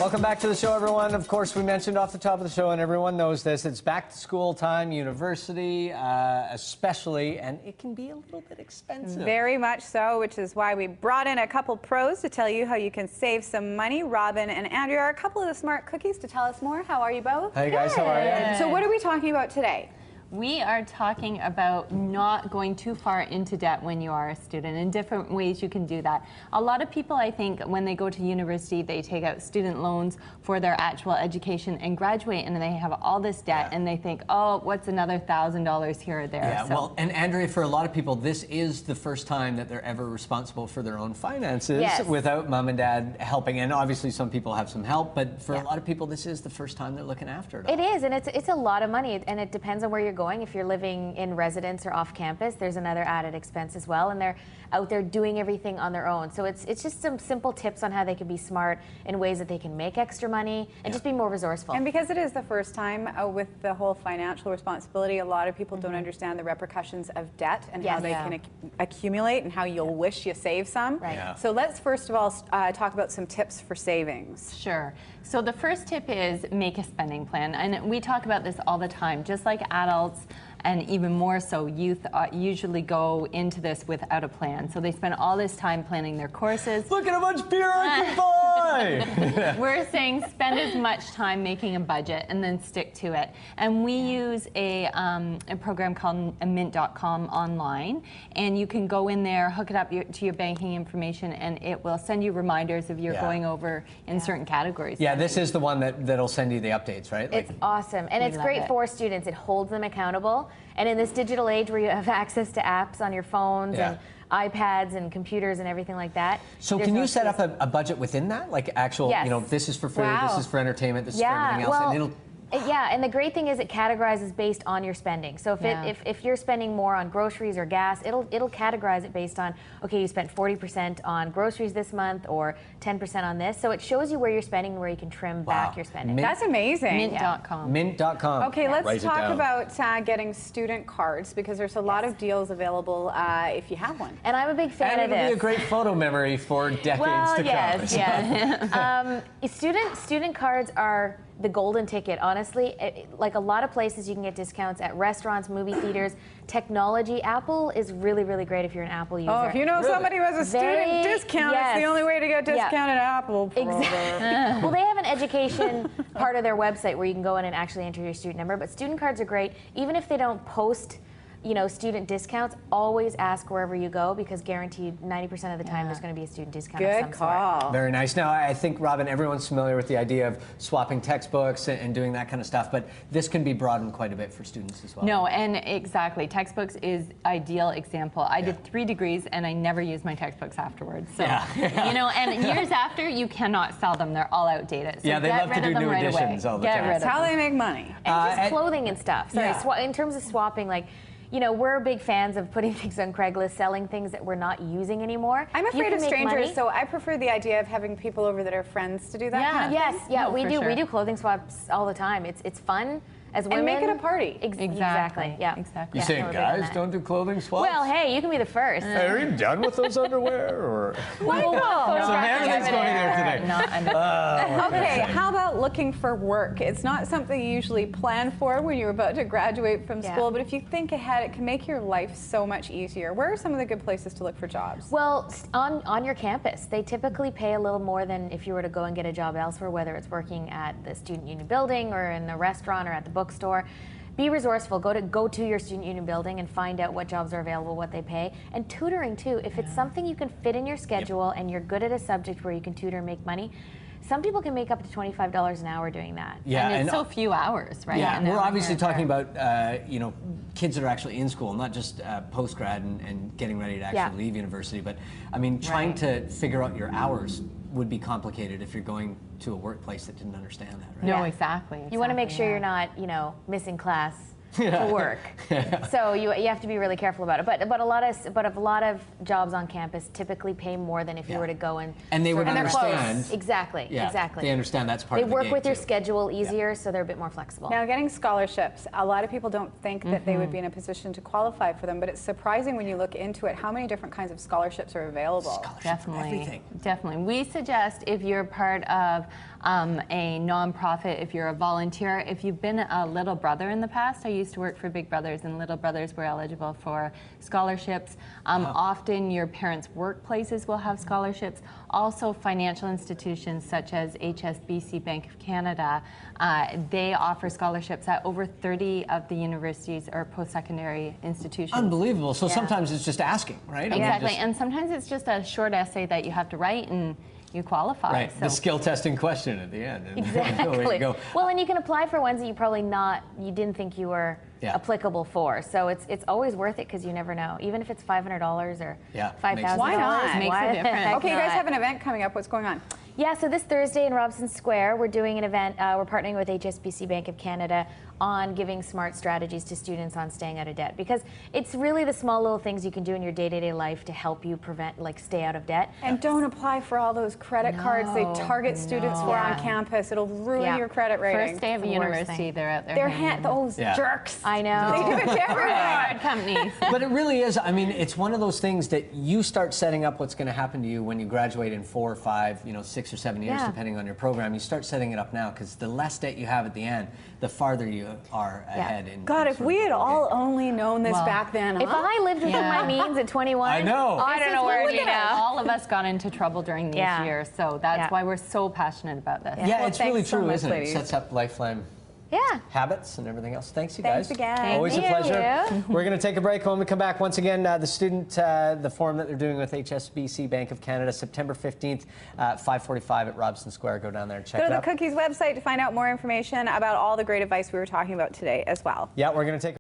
Welcome back to the show, everyone. Of course, we mentioned off the top of the show, and everyone knows this, it's back to school time, university especially, and it can be a little bit expensive. Very much so, which is why we brought in a couple pros to tell you how you can save some money. Robin and Andrea are a couple of the smart cookies to tell us more. How are you both? Hey guys, how are you? So what are we talking about today? We are talking about not going too far into debt when you are a student, and different ways you can do that. A lot of people, I think, when they go to university, they take out student loans for their actual education and graduate, and they have all this debt, and they think, oh, what's another $1,000 here or there? Yeah, well, and Andrea, for a lot of people, this is the first time that they're ever responsible for their own finances without mom and dad helping. And obviously some people have some help, but for a lot of people, this is the first time they're looking after it all. It is, and it's a lot of money, and it depends on where you're going. If you're living in residence or off campus, there's another added expense as well, and they're out there doing everything on their own. So it's just some simple tips on how they can be smart in ways that they can make extra money and just be more resourceful. And because it is the first time with the whole financial responsibility, a lot of people don't understand the repercussions of debt and how they can accumulate and how you'll wish you save some. Right. Yeah. So let's first of all talk about some tips for savings. Sure. So the first tip is make a spending plan. And we talk about this all the time. Just like adults, and even more so, youth usually go into this without a plan. So they spend all this time planning their courses. Look at how much beer I can buy! We're saying spend as much time making a budget and then stick to it. And we use a program called Mint.com online, and you can go in there, hook it up to your banking information, and it will send you reminders if you're going over in certain categories. Yeah, this is the one that'll send you the updates, right? It's awesome, and it's great for students. It holds them accountable. And in this digital age where you have access to apps on your phones and iPads and computers and everything like that. So can you set up a budget within that? Like actual, you know, this is for food, this is for entertainment, this is for everything else, well, and it'll... Yeah, and the great thing is it categorizes based on your spending. So if you're spending more on groceries or gas, it'll categorize it based on, okay, you spent 40% on groceries this month or 10% on this. So it shows you where you're spending and where you can trim back your spending. That's amazing. Mint.com. Mint.com. Okay, let's talk about getting student cards, because there's a lot of deals available if you have one. And I'm a big fan of this. And it'll be a great photo memory for decades to come. Student cards are the golden ticket, honestly. Like a lot of places, you can get discounts at restaurants, movie theaters, technology. Apple is really, really great if you're an Apple user. Oh, if you know somebody who has a student discount, it's the only way to get discounted Apple. Exactly. Well, they have an education part of their website where you can go in and actually enter your student number, but student cards are great. Even if they don't post, you know, student discounts, always ask wherever you go, because guaranteed 90% of the time there's going to be a student discount of some sort. Very nice. Now, I think, Robin, everyone's familiar with the idea of swapping textbooks and doing that kind of stuff, but this can be broadened quite a bit for students as well. No, and exactly. Textbooks is ideal example. I did 3 degrees and I never used my textbooks afterwards. So, you know, and years after, you cannot sell them. They're all outdated. So they love to do new editions all the time. That's how they make money. And just clothing and stuff. Sorry, in terms of swapping, like, you know, we're big fans of putting things on Craigslist, selling things that we're not using anymore. I'm afraid of strangers, so I prefer the idea of having people over that are friends to do that kind of thing. Yeah, we do. We do clothing swaps all the time. It's fun. As women, and make it a party. Exactly. Yeah. Exactly. You saying guys don't do clothing swaps? Well, hey, you can be the first. Are you done with those underwear? Or Michael! So everything's going there today. Okay, how about looking for work? It's not something you usually plan for when you're about to graduate from school, but if you think ahead, it can make your life so much easier. Where are some of the good places to look for jobs? Well, on your campus. They typically pay a little more than if you were to go and get a job elsewhere, whether it's working at the student union building or in the restaurant or at the bookstore. Be resourceful. Go to your student union building and find out what jobs are available, what they pay. And tutoring too. If it's something you can fit in your schedule and you're good at a subject where you can tutor and make money, some people can make up to $25 an hour doing that. Yeah, and it's so few hours, right? Yeah, and we're obviously talking about you know, kids that are actually in school, not just post-grad and getting ready to actually leave university. But I mean, trying to figure out your hours would be complicated if you're going to a workplace that didn't understand that, right? No, exactly. You want to make sure you're not, you know, missing class to work. So you have to be really careful about it. But a lot of jobs on campus typically pay more than if you were to go and they would understand. Exactly. They understand that's part of the game. They work with your schedule easier, so they're a bit more flexible. Now, getting scholarships, a lot of people don't think that they would be in a position to qualify for them, but it's surprising when you look into it how many different kinds of scholarships are available. Definitely. We suggest if you're part of a nonprofit, if you're a volunteer. If you've been a Little Brother in the past, I used to work for Big Brothers, and Little Brothers were eligible for scholarships. Often your parents' workplaces will have scholarships. Also, financial institutions such as HSBC Bank of Canada, they offer scholarships at over 30 of the universities or post-secondary institutions. Unbelievable. So sometimes it's just asking, right? I mean, Exactly, and sometimes it's just a short essay that you have to write and you qualify. Right, So. the skill testing question at the end. And Exactly. away you go. Well, and you can apply for ones that you didn't think you were applicable for. So it's always worth it because you never know. Even if it's $500 or $5,000. Why not? Makes a difference. Okay, you guys have an event coming up. What's going on? Yeah, so this Thursday in Robson Square, we're doing an event. We're partnering with HSBC Bank of Canada on giving smart strategies to students on staying out of debt, because it's really the small little things you can do in your day-to-day life to help you stay out of debt. And don't apply for all those credit cards they target students for on campus. It'll ruin your credit rating. First day of university, they're out there. Those jerks. I know. They do it to everyone. Card companies. But it really is, I mean, it's one of those things that you start setting up what's going to happen to you when you graduate in 4 or 5, 6 or 7 years, depending on your program. You start setting it up now, because the less debt you have at the end, the farther you are ahead. God, if we had all only known this back then, If I lived within my means at 21, I know. I don't know where I'd be now. All of us got into trouble during these years, so that's why we're so passionate about this. Yeah, Well, it's really thanks so true, much, isn't ladies. it? It sets up lifelong habits and everything else. Thanks, you guys. Thanks again. Always a Thank pleasure. you. We're going to take a break. When we come back, once again, the forum that they're doing with HSBC Bank of Canada, September 15th, 5:45 at Robson Square. Go down there and check Go it to the out. Cookies website to find out more information about all the great advice we were talking about today as well. Yeah, we're going to take